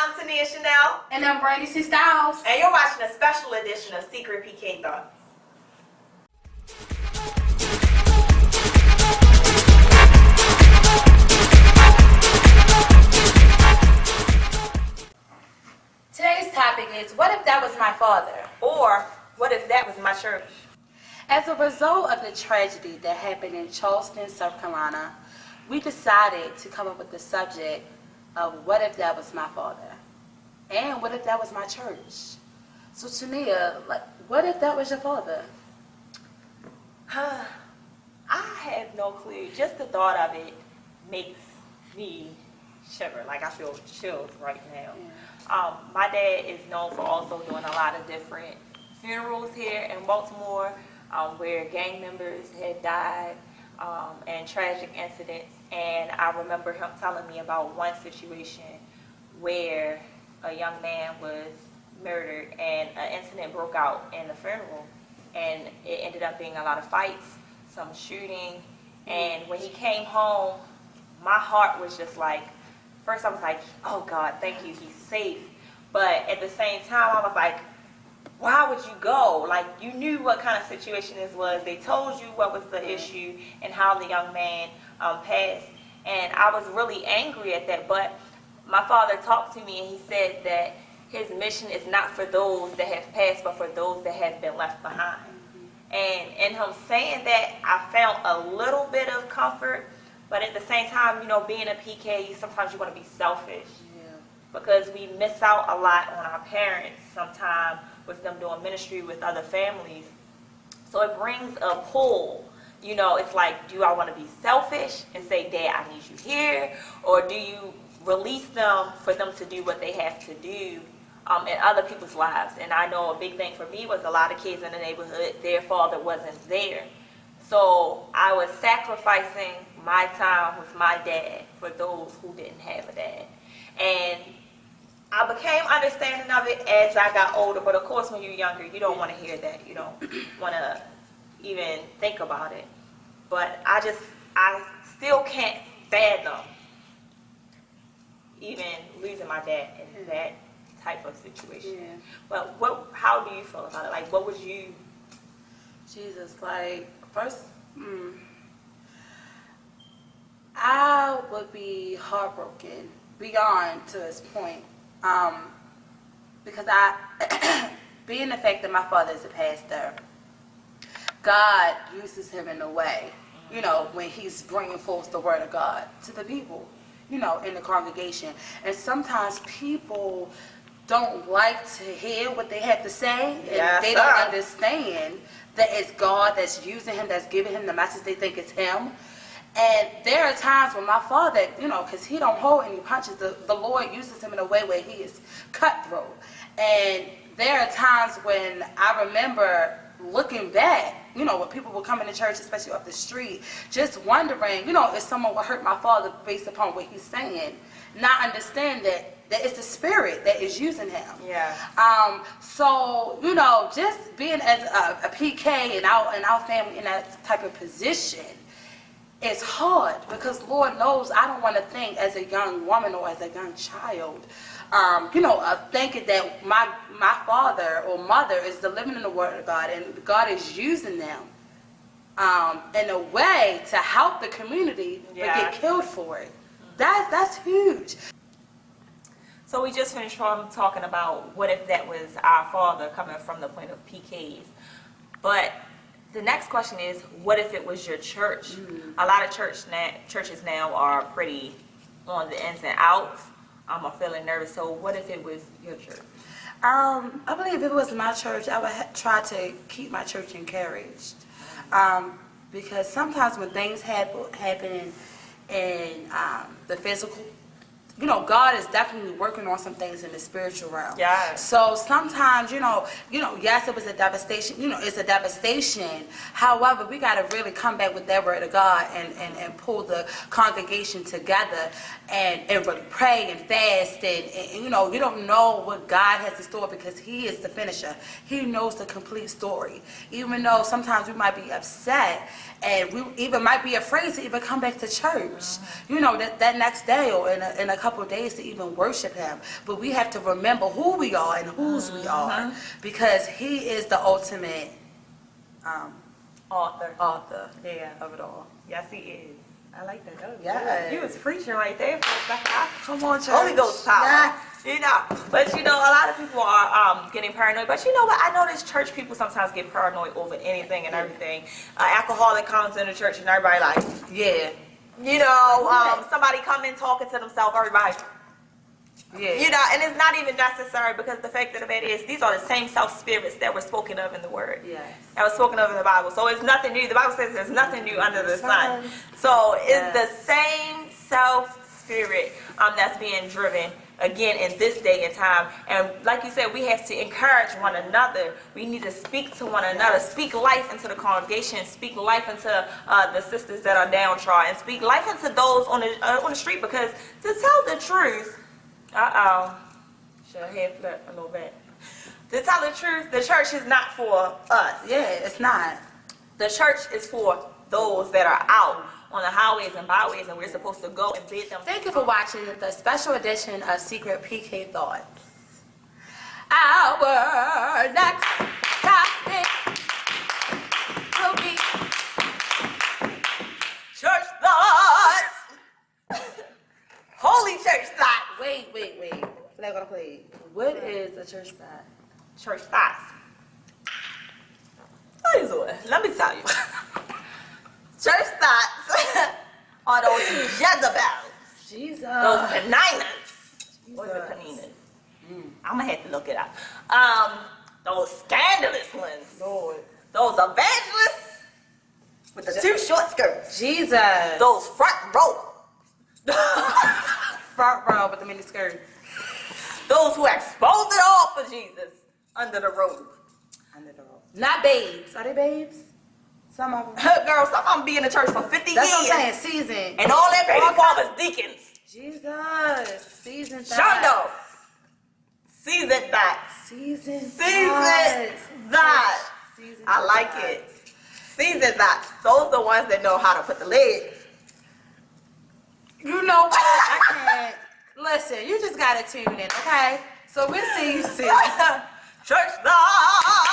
I'm Tonia Chanel. And I'm Brandi Styles. And you're watching a special edition of Secret PK Thoughts. Today's topic is, what if that was my father? Or, what if that was my church? As a result of the tragedy that happened in Charleston, South Carolina, we decided to come up with the subject of what if that was my father? And what if that was my church? So Tonia, what if that was your father? I have no clue. Just the thought of it makes me shiver. Like I feel chills right now. Yeah. My dad is known for also doing a lot of different funerals here in Baltimore, where gang members had died and tragic incidents. And I remember him telling me about one situation where a young man was murdered and an incident broke out in the funeral, and it ended up being a lot of fights, some shooting. And when he came home, my heart was just like, first I was like, oh God, thank you, he's safe. But at the same time, I was like, why would you go? Like, you knew what kind of situation this was. They told you what was the issue and how the young man passed. And I was really angry at that. But my father talked to me and he said that his mission is not for those that have passed, but for those that have been left behind. And in him saying that, I found a little bit of comfort. But at the same time, you know, being a PK, sometimes you want to be selfish. Yeah. Because we miss out a lot on our parents sometimes with them doing ministry with other families. So it brings a pull. You know, it's like, do I want to be selfish and say, Dad, I need you here? Or do you release them for them to do what they have to do in other people's lives? And I know a big thing for me was a lot of kids in the neighborhood, their father wasn't there. So I was sacrificing my time with my dad for those who didn't have a dad. And I became understanding of it as I got older, but of course when you're younger, you don't want to hear that. You don't want to even think about it. But I still can't fathom even losing my dad in that type of situation. Yeah. But how do you feel about it? Like, what would you... Jesus, like, first, I would be heartbroken beyond to this point. Because being the fact that my father is a pastor, God uses him in a way, you know, when he's bringing forth the word of God to the people, you know, in the congregation. And sometimes people don't like to hear what they have to say, and yes, they don't understand that it's God that's using him, that's giving him the message. They think it's him. And there are times when my father, you know, because he don't hold any punches, the Lord uses him in a way where he is cutthroat. And there are times when I remember looking back, you know, when people were coming to church, especially off the street, just wondering, you know, if someone would hurt my father based upon what he's saying, not understand that it's the Spirit that is using him. Yeah. So, you know, just being as a PK and our family in that type of position, it's hard because Lord knows I don't want to think as a young woman or as a young child, you know, thinking that my father or mother is living in the Word of God and God is using them in a way to help the community but get killed for it. That's huge. So we just finished talking about what if that was our father coming from the point of PKs. But the next question is, what if it was your church? A lot of churches now are pretty on the ins and outs. I'm feeling nervous. So what if it was your church? I believe if it was my church, I would try to keep my church encouraged. Because sometimes when things happen in the physical, you know, God is definitely working on some things in the spiritual realm. Yeah. So sometimes, you know, yes, it was a devastation. You know, it's a devastation. However, we got to really come back with that word of God and pull the congregation together and really pray and fast. And, you know, you don't know what God has in store because He is the finisher. He knows the complete story. Even though sometimes we might be upset and we even might be afraid to even come back to church, you know, that next day or in a couple couple days to even worship him. But we have to remember who we are and whose we are, because he is the ultimate author of it all. Yes, he is. I like that. That was Yes. good. You was preaching right there for a second. Come on, church. Holy Ghost power. Yeah. You know. But you know, a lot of people are getting paranoid. But you know what? I notice church people sometimes get paranoid over anything and everything. Alcoholic comes into church and everybody like, Yeah. you know, somebody come in talking to themselves, everybody. Yeah. You know, and it's not even necessary, because the fact of the matter is, these are the same self-spirits that were spoken of in the Word. Yes. That was spoken of in the Bible. So it's nothing new. The Bible says there's nothing new under the sun. So it's the same self-spirit that's being driven again in this day and time. And like you said, we have to encourage one another. We need to speak to one another. Speak life into the congregation. Speak life into the sisters that are downtrodden. Speak life into those on the street, because to tell the truth, should I head flip a little bit? To tell the truth, the church is not for us. Yeah, it's not. The church is for those that are out on the highways and byways, and we're supposed to go and bid them. Thank you for watching the special edition of Secret PK Thoughts. Our next topic will be church thoughts. Holy church thoughts. Wait. Flag on the plate. What is a church thought? Church thoughts. Let me tell you. Church thoughts are those Jezebels. Jesus. Those Peninas. What's the Peninas? I'm going to have to look it up. Those scandalous ones. Lord. Those evangelists with the too short skirts. Jesus. Those front row. Front row with the mini skirts. Those who expose it all for Jesus under the robe. Under the robe. Not babes. Are they babes? Some of them. Girl, some of them be in the church for 50 That's years. what I'm saying. Season. And all their baby fathers deacons. Jesus. Season Shondo. Season that. Season that. I like it. Season that. Those are the ones that know how to put the lid. You know what? I can't. Listen, you just gotta tune in, okay? So we'll see you soon. Church thoughts.